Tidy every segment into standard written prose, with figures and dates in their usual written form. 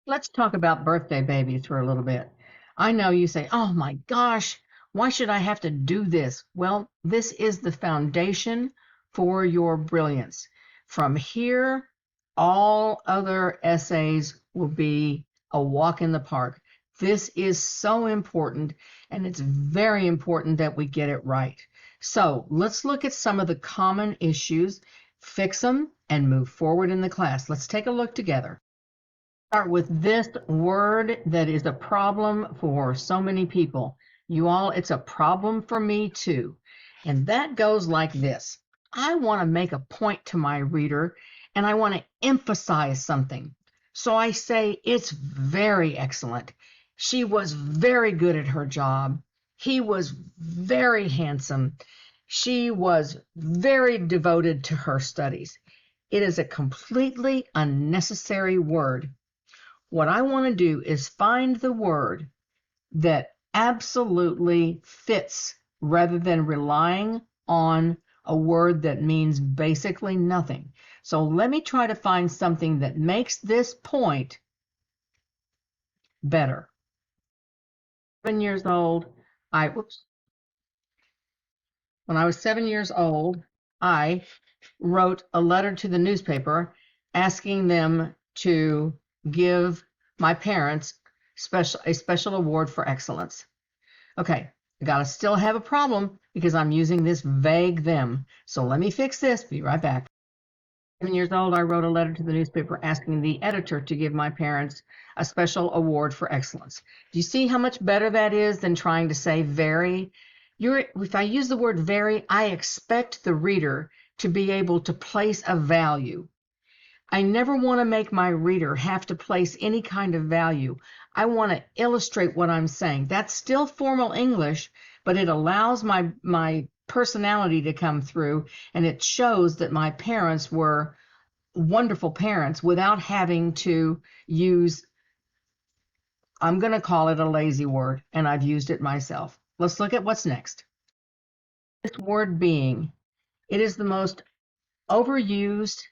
Let's talk about birthday babies for a little bit. I know you say, oh my gosh, why should I have to do this? Well, this is the foundation for your brilliance. From here, all other essays will be a walk in the park. This is so important, and it's very important that we get it right. So let's look at some of the common issues, fix them, and move forward in the class. Let's take a look together. Start with this word that is a problem for so many people. You all, it's a problem for me too. And that goes like this. I want to make a point to my reader and I want to emphasize something. So I say, it's very excellent. She was very good at her job. He was very handsome. She was very devoted to her studies. It is a completely unnecessary word. What I want to do is find the word that absolutely fits rather than relying on a word that means basically nothing. So let me try to find something that makes this point better. 7 years old, when I was 7 years old, I wrote a letter to the newspaper asking them to give my parents a special award for excellence. Okay, I gotta still have a problem because I'm using this vague them. So let me fix this. Be right back. 7 years old, I wrote a letter to the newspaper asking the editor to give my parents a special award for excellence. Do you see how much better that is than trying to say very? If I use the word very, I expect the reader to be able to place a value. I never want to make my reader have to place any kind of value. I want to illustrate what I'm saying. That's still formal English, but it allows my personality to come through, and it shows that my parents were wonderful parents without having to use, I'm going to call it a lazy word, and I've used it myself. Let's look at what's next. This word being, it is the most overused,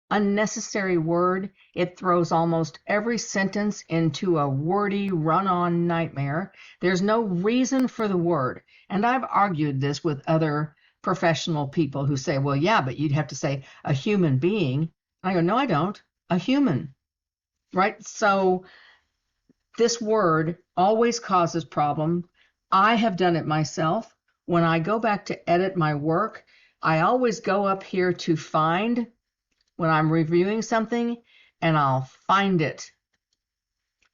unnecessary word. It throws almost every sentence into a wordy, run-on nightmare. There's no reason for the word. And I've argued this with other professional people who say, well, yeah, but you'd have to say a human being. I go, no, I don't. A human, right? So this word always causes problem. I have done it myself. When I go back to edit my work, I always go up here to find when I'm reviewing something, and I'll find it.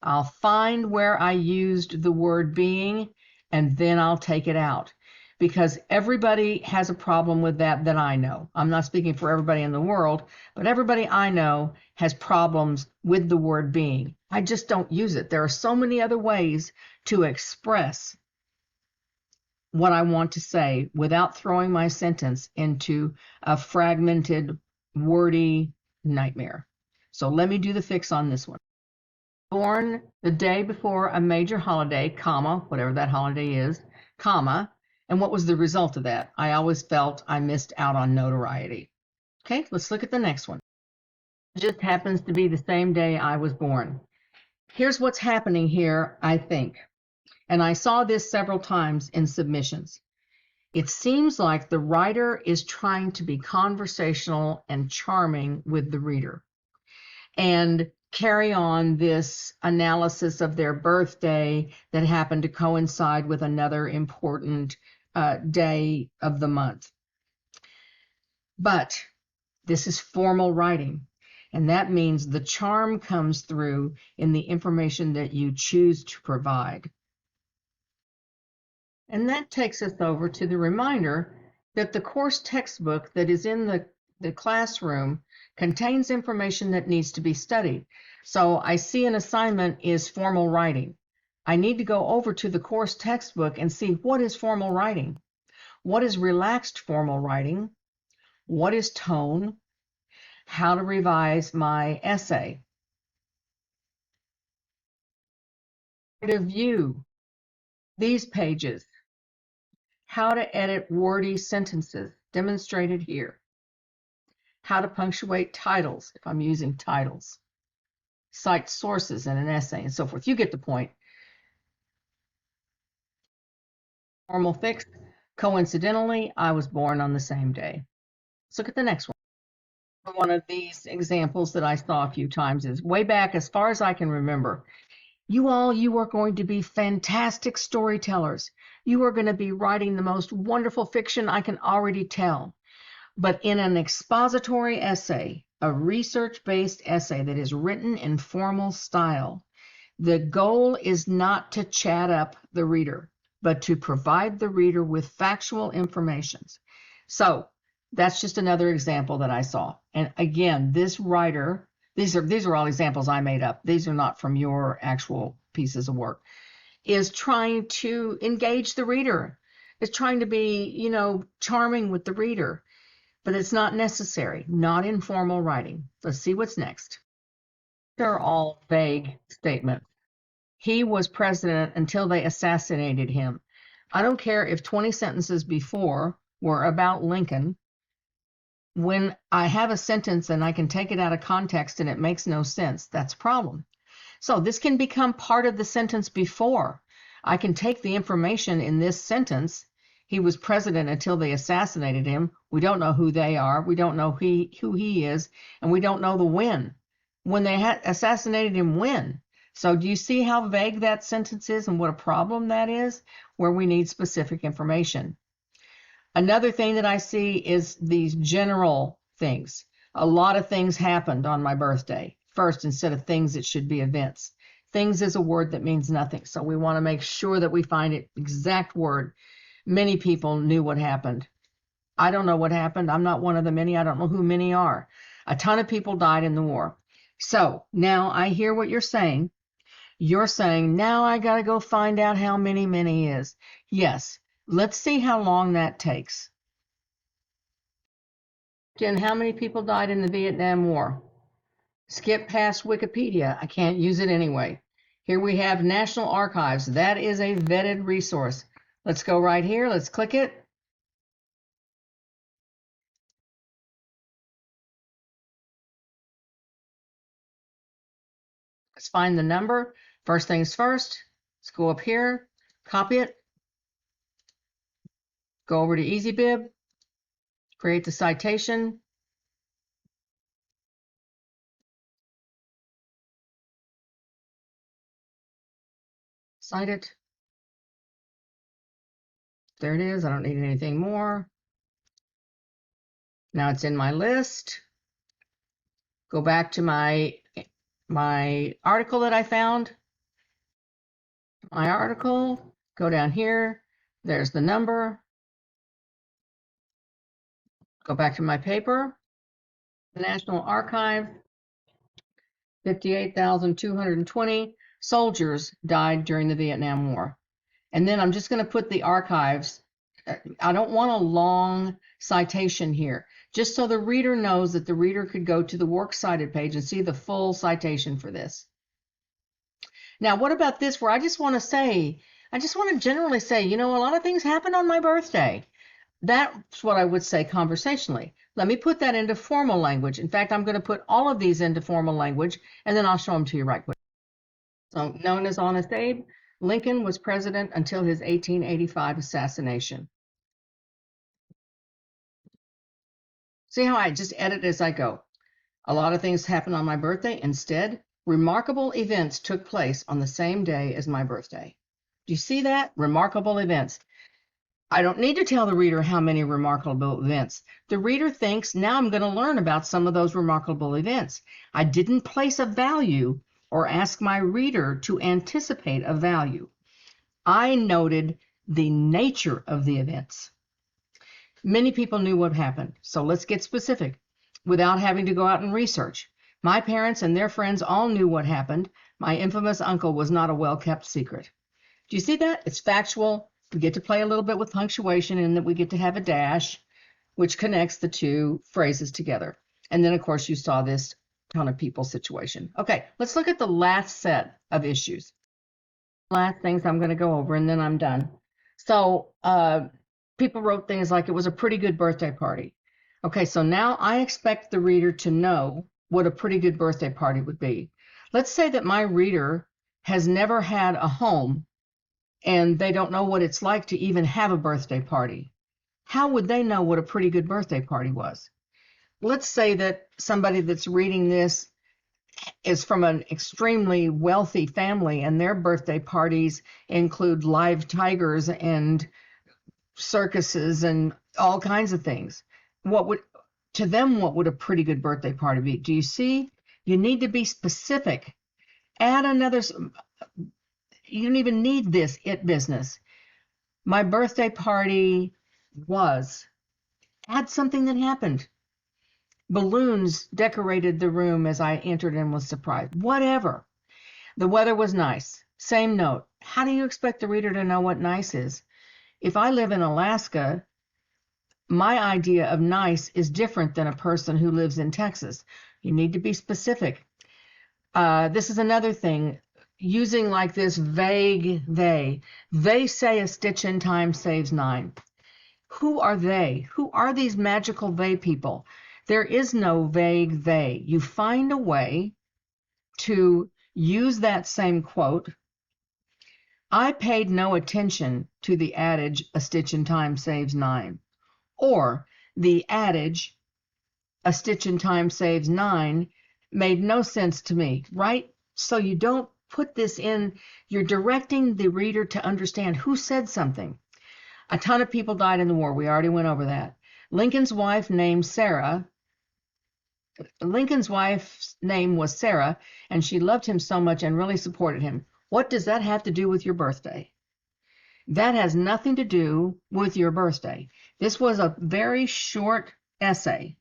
I'll find where I used the word being, and then I'll take it out. Because everybody has a problem with that I know. I'm not speaking for everybody in the world, but everybody I know has problems with the word being. I just don't use it. There are so many other ways to express what I want to say without throwing my sentence into a fragmented, wordy nightmare. So let me do the fix on this one. Born the day before a major holiday, comma, whatever that holiday is, comma, and what was the result of that? I always felt I missed out on notoriety. Okay, let's look at the next one. It just happens to be the same day I was born. Here's what's happening here, I think. And I saw this several times in submissions. It seems like the writer is trying to be conversational and charming with the reader and carry on this analysis of their birthday that happened to coincide with another important day of the month. But this is formal writing, and that means the charm comes through in the information that you choose to provide. And that takes us over to the reminder that the course textbook that is in the classroom contains information that needs to be studied. So I see an assignment is formal writing. I need to go over to the course textbook and see what is formal writing. What is relaxed formal writing? What is tone? How to revise my essay. To view these pages. How to edit wordy sentences, demonstrated here. How to punctuate titles, if I'm using titles. cite sources in an essay and so forth. You get the point. Formal fix. Coincidentally, I was born on the same day. Let's look at the next one. One of these examples that I saw a few times is way back, as far as I can remember. You are going to be fantastic storytellers. You are going to be writing the most wonderful fiction, I can already tell. But in an expository essay, a research-based essay that is written in formal style, the goal is not to chat up the reader, but to provide the reader with factual information. So that's just another example that I saw. And again, this writer, these are all examples I made up. These are not from your actual pieces of work, is trying to engage the reader. Is trying to be, charming with the reader, but it's not necessary, not in formal writing. Let's see what's next. They're all vague statements. He was president until they assassinated him. I don't care if 20 sentences before were about Lincoln. When I have a sentence and I can take it out of context and it makes no sense, that's a problem. So this can become part of the sentence before. I can take the information in this sentence. He was president until they assassinated him. We don't know who they are. We don't know who he is. And we don't know the when. When they assassinated him, when? So do you see how vague that sentence is and what a problem that is, where we need specific information? Another thing that I see is these general things. A lot of things happened on my birthday. First, instead of things, it should be events. Things is a word that means nothing. So we want to make sure that we find it exact word. Many people knew what happened. I don't know what happened. I'm not one of the many. I don't know who many are. A ton of people died in the war. So now I hear what you're saying. You're saying, now I got to go find out how many is. Yes. Let's see how long that takes. Again, how many people died in the Vietnam War? Skip past Wikipedia. I can't use it anyway. Here we have National Archives. That is a vetted resource. Let's go right here. Let's click it. Let's find the number. First things first. Let's go up here, copy it, go over to EasyBib, create the citation. Cite it. There it is. I don't need anything more. Now it's in my list. Go back to my article that I found. My article, go down here. There's the number. Go back to my paper. The National Archive, 58,220 soldiers died during the Vietnam War. And then I'm just going to put the archives. I don't want a long citation here, just so the reader knows that the reader could go to the Works Cited page and see the full citation for this. Now, what about this, where I just want to generally say, a lot of things happened on my birthday. That's what I would say conversationally. Let me put that into formal language. In fact, I'm going to put all of these into formal language, and then I'll show them to you right quick. So, known as Honest Abe, Lincoln was president until his 1885 assassination. See how I just edit as I go? A lot of things happened on my birthday. Instead, remarkable events took place on the same day as my birthday. Do you see that? Remarkable events. I don't need to tell the reader how many remarkable events. The reader thinks, now I'm going to learn about some of those remarkable events. I didn't place a value or ask my reader to anticipate a value. I noted the nature of the events. Many people knew what happened, so let's get specific without having to go out and research. My parents and their friends all knew what happened. My infamous uncle was not a well-kept secret. Do you see that? It's factual. We get to play a little bit with punctuation, and that we get to have a dash, which connects the two phrases together. And then, of course, you saw this ton of people situation. Okay, let's look at the last set of issues. Last things I'm going to go over, and then I'm done. So people wrote things like, it was a pretty good birthday party. Okay, so now I expect the reader to know what a pretty good birthday party would be. Let's say that my reader has never had a home and they don't know what it's like to even have a birthday party. How would they know what a pretty good birthday party was? Let's say that somebody that's reading this is from an extremely wealthy family and their birthday parties include live tigers and circuses and all kinds of things. What would to them what would a pretty good birthday party be? Do you see? You need to be specific. Add another. You don't even need this it business. My birthday party was. Add something that happened. Balloons decorated the room as I entered and was surprised. Whatever. The weather was nice. Same note. How do you expect the reader to know what nice is? If I live in Alaska, my idea of nice is different than a person who lives in Texas. You need to be specific. This is another thing. Using like this vague they say a stitch in time saves 9. Who are they? Who are these magical they people? There is no vague they. You find a way to use that same quote. I paid no attention to the adage, a stitch in time saves 9. Or the adage, a stitch in time saves 9, made no sense to me, right? So you don't put this in, you're directing the reader to understand who said something. A ton of people died in the war. We already went over that. Lincoln's wife's name was Sarah, and she loved him so much and really supported him. What does that have to do with your birthday? That has nothing to do with your birthday. This was a very short essay.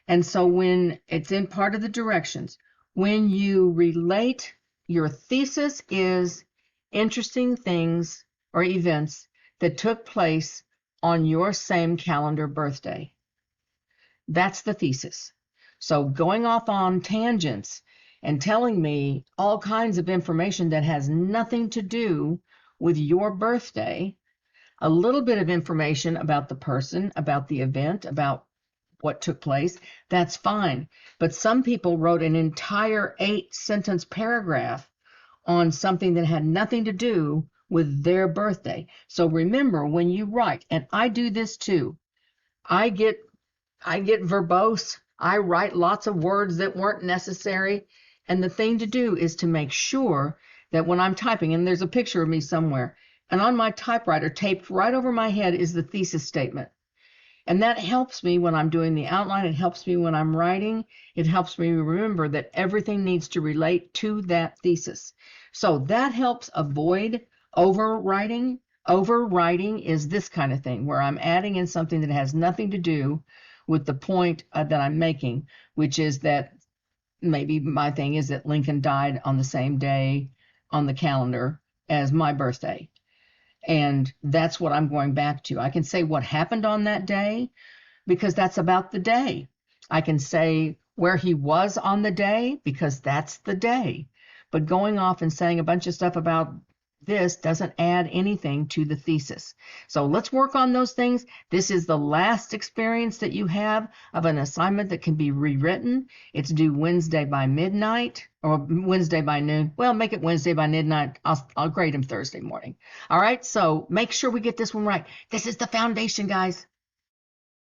And so when it's in part of the directions, when you relate, your thesis is interesting things or events that took place on your same calendar birthday. That's the thesis. So going off on tangents and telling me all kinds of information that has nothing to do with your birthday, a little bit of information about the person, about the event, about what took place, that's fine. But some people wrote an entire 8-sentence paragraph on something that had nothing to do with their birthday. So remember, when you write, and I do this too, I get verbose. I write lots of words that weren't necessary. And the thing to do is to make sure that when I'm typing, and there's a picture of me somewhere, and on my typewriter taped right over my head is the thesis statement. And that helps me when I'm doing the outline. It helps me when I'm writing. It helps me remember that everything needs to relate to that thesis. So that helps avoid overwriting. Overwriting is this kind of thing where I'm adding in something that has nothing to do with the point that I'm making, which is that maybe my thing is that Lincoln died on the same day on the calendar as my birthday. And that's what I'm going back to. I can say what happened on that day because that's about the day. I can say where he was on the day because that's the day. But going off and saying a bunch of stuff about this doesn't add anything to the thesis. So let's work on those things. This is the last experience that you have of an assignment that can be rewritten. It's due Wednesday by midnight or Wednesday by noon. Well, make it Wednesday by midnight. I'll grade him Thursday morning. All right, so make sure we get this one right. This is the foundation, guys.